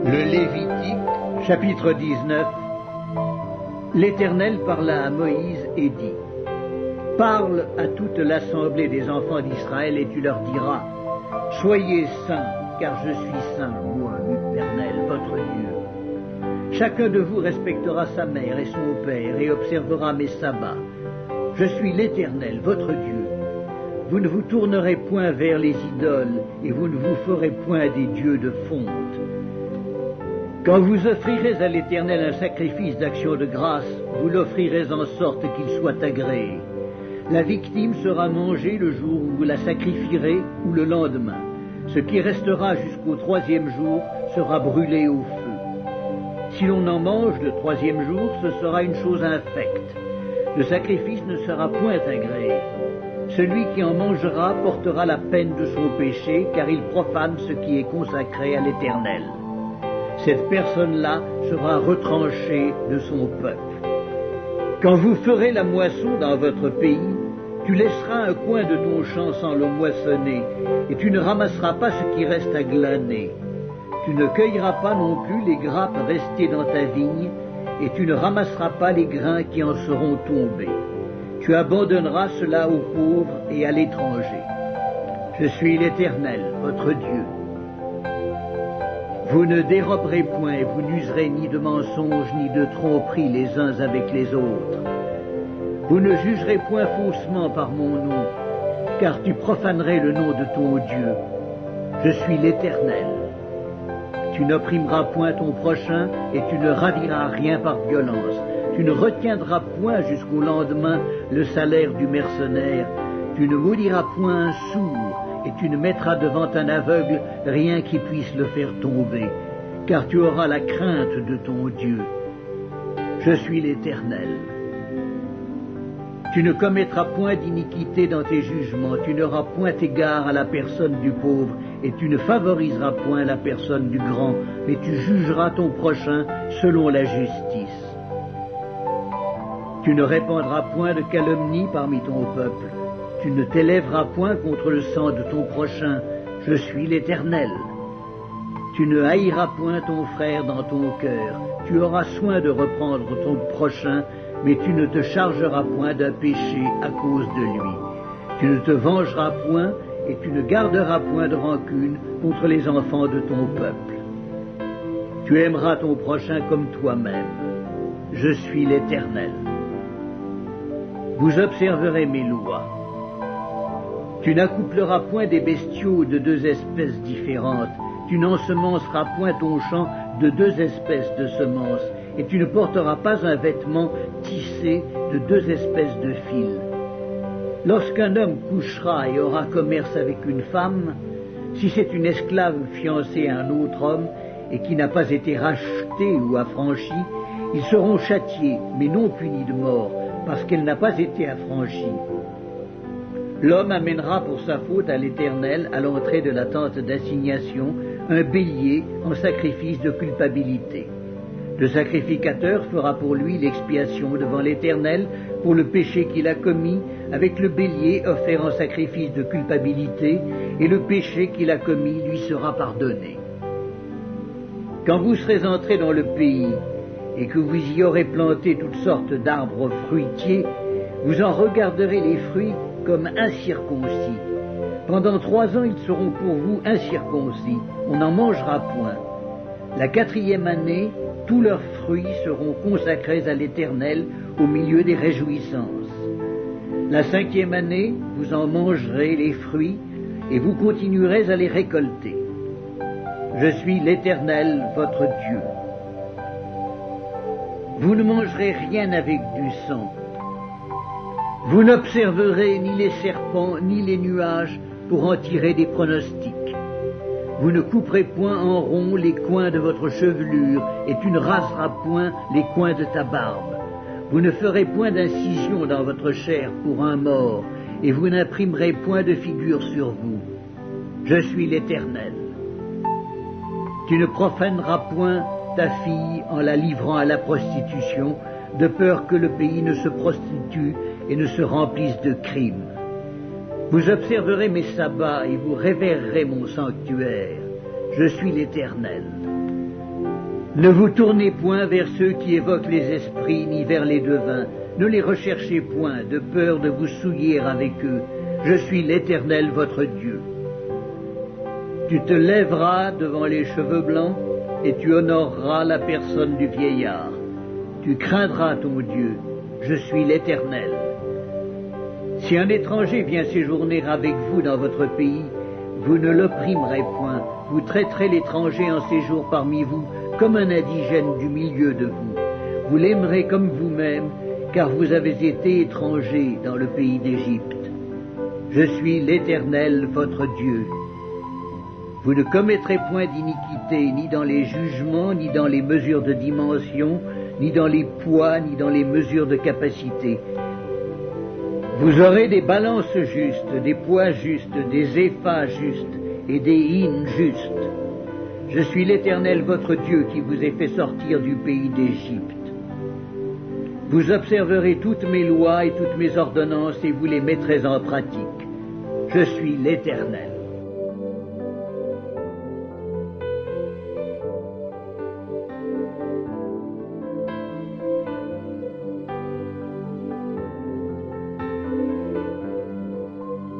Le Lévitique, chapitre 19. L'Éternel parla à Moïse et dit: Parle à toute l'assemblée des enfants d'Israël et tu leur diras: Soyez saints, car je suis saint, moi, l'Éternel, votre Dieu. Chacun de vous respectera sa mère et son père et observera mes sabbats. Je suis l'Éternel, votre Dieu. Vous ne vous tournerez point vers les idoles et vous ne vous ferez point des dieux de fonte. Quand vous offrirez à l'Éternel un sacrifice d'action de grâce, vous l'offrirez en sorte qu'il soit agréé. La victime sera mangée le jour où vous la sacrifierez ou le lendemain. Ce qui restera jusqu'au 3e jour sera brûlé au feu. Si l'on en mange le 3e jour, ce sera une chose infecte. Le sacrifice ne sera point agréé. Celui qui en mangera portera la peine de son péché, car il profane ce qui est consacré à l'Éternel. Cette personne-là sera retranchée de son peuple. Quand vous ferez la moisson dans votre pays, tu laisseras un coin de ton champ sans le moissonner, et tu ne ramasseras pas ce qui reste à glaner. Tu ne cueilleras pas non plus les grappes restées dans ta vigne, et tu ne ramasseras pas les grains qui en seront tombés. Tu abandonneras cela aux pauvres et à l'étranger. Je suis l'Éternel, votre Dieu. Vous ne déroberez point, et vous n'userez ni de mensonges ni de tromperies les uns avec les autres. Vous ne jugerez point faussement par mon nom, car tu profanerais le nom de ton Dieu. Je suis l'Éternel. Tu n'opprimeras point ton prochain, et tu ne raviras rien par violence. Tu ne retiendras point jusqu'au lendemain le salaire du mercenaire. Tu ne maudiras point un sourd, et tu ne mettras devant un aveugle rien qui puisse le faire tomber, car tu auras la crainte de ton Dieu. Je suis l'Éternel. Tu ne commettras point d'iniquité dans tes jugements, tu n'auras point égard à la personne du pauvre, et tu ne favoriseras point la personne du grand, mais tu jugeras ton prochain selon la justice. Tu ne répandras point de calomnie parmi ton peuple. Tu ne t'élèveras point contre le sang de ton prochain. Je suis l'Éternel. Tu ne haïras point ton frère dans ton cœur. Tu auras soin de reprendre ton prochain, mais tu ne te chargeras point d'un péché à cause de lui. Tu ne te vengeras point, et tu ne garderas point de rancune contre les enfants de ton peuple. Tu aimeras ton prochain comme toi-même. Je suis l'Éternel. Vous observerez mes lois. Tu n'accoupleras point des bestiaux de 2 espèces différentes. Tu n'ensemenceras point ton champ de 2 espèces de semences. Et tu ne porteras pas un vêtement tissé de 2 espèces de fils. Lorsqu'un homme couchera et aura commerce avec une femme, si c'est une esclave fiancée à un autre homme et qui n'a pas été rachetée ou affranchie, ils seront châtiés, mais non punis de mort, parce qu'elle n'a pas été affranchie. L'homme amènera pour sa faute à l'Éternel, à l'entrée de la tente d'assignation, un bélier en sacrifice de culpabilité. Le sacrificateur fera pour lui l'expiation devant l'Éternel pour le péché qu'il a commis, avec le bélier offert en sacrifice de culpabilité, et le péché qu'il a commis lui sera pardonné. Quand vous serez entrés dans le pays, et que vous y aurez planté toutes sortes d'arbres fruitiers, vous en regarderez les fruits comme incirconcis. Pendant 3 ans, ils seront pour vous incirconcis. On n'en mangera point. La 4e année, tous leurs fruits seront consacrés à l'Éternel au milieu des réjouissances. La 5e année, vous en mangerez les fruits et vous continuerez à les récolter. Je suis l'Éternel, votre Dieu. Vous ne mangerez rien avec du sang. Vous n'observerez ni les serpents ni les nuages pour en tirer des pronostics. Vous ne couperez point en rond les coins de votre chevelure, et tu ne raseras point les coins de ta barbe. Vous ne ferez point d'incision dans votre chair pour un mort, et vous n'imprimerez point de figure sur vous. Je suis l'Éternel. Tu ne profaneras point ta fille en la livrant à la prostitution, de peur que le pays ne se prostitue et ne se remplisse de crimes. Vous observerez mes sabbats et vous révérerez mon sanctuaire. Je suis l'Éternel. Ne vous tournez point vers ceux qui évoquent les esprits, ni vers les devins. Ne les recherchez point, de peur de vous souiller avec eux. Je suis l'Éternel, votre Dieu. Tu te lèveras devant les cheveux blancs, et tu honoreras la personne du vieillard. Tu craindras ton Dieu. Je suis l'Éternel. Si un étranger vient séjourner avec vous dans votre pays, vous ne l'opprimerez point. Vous traiterez l'étranger en séjour parmi vous comme un indigène du milieu de vous. Vous l'aimerez comme vous-même, car vous avez été étrangers dans le pays d'Égypte. Je suis l'Éternel, votre Dieu. Vous ne commettrez point d'iniquité, ni dans les jugements, ni dans les mesures de dimension, ni dans les poids, ni dans les mesures de capacité. Vous aurez des balances justes, des poids justes, des éphas justes et des hins justes. Je suis l'Éternel, votre Dieu, qui vous ai fait sortir du pays d'Égypte. Vous observerez toutes mes lois et toutes mes ordonnances et vous les mettrez en pratique. Je suis l'Éternel.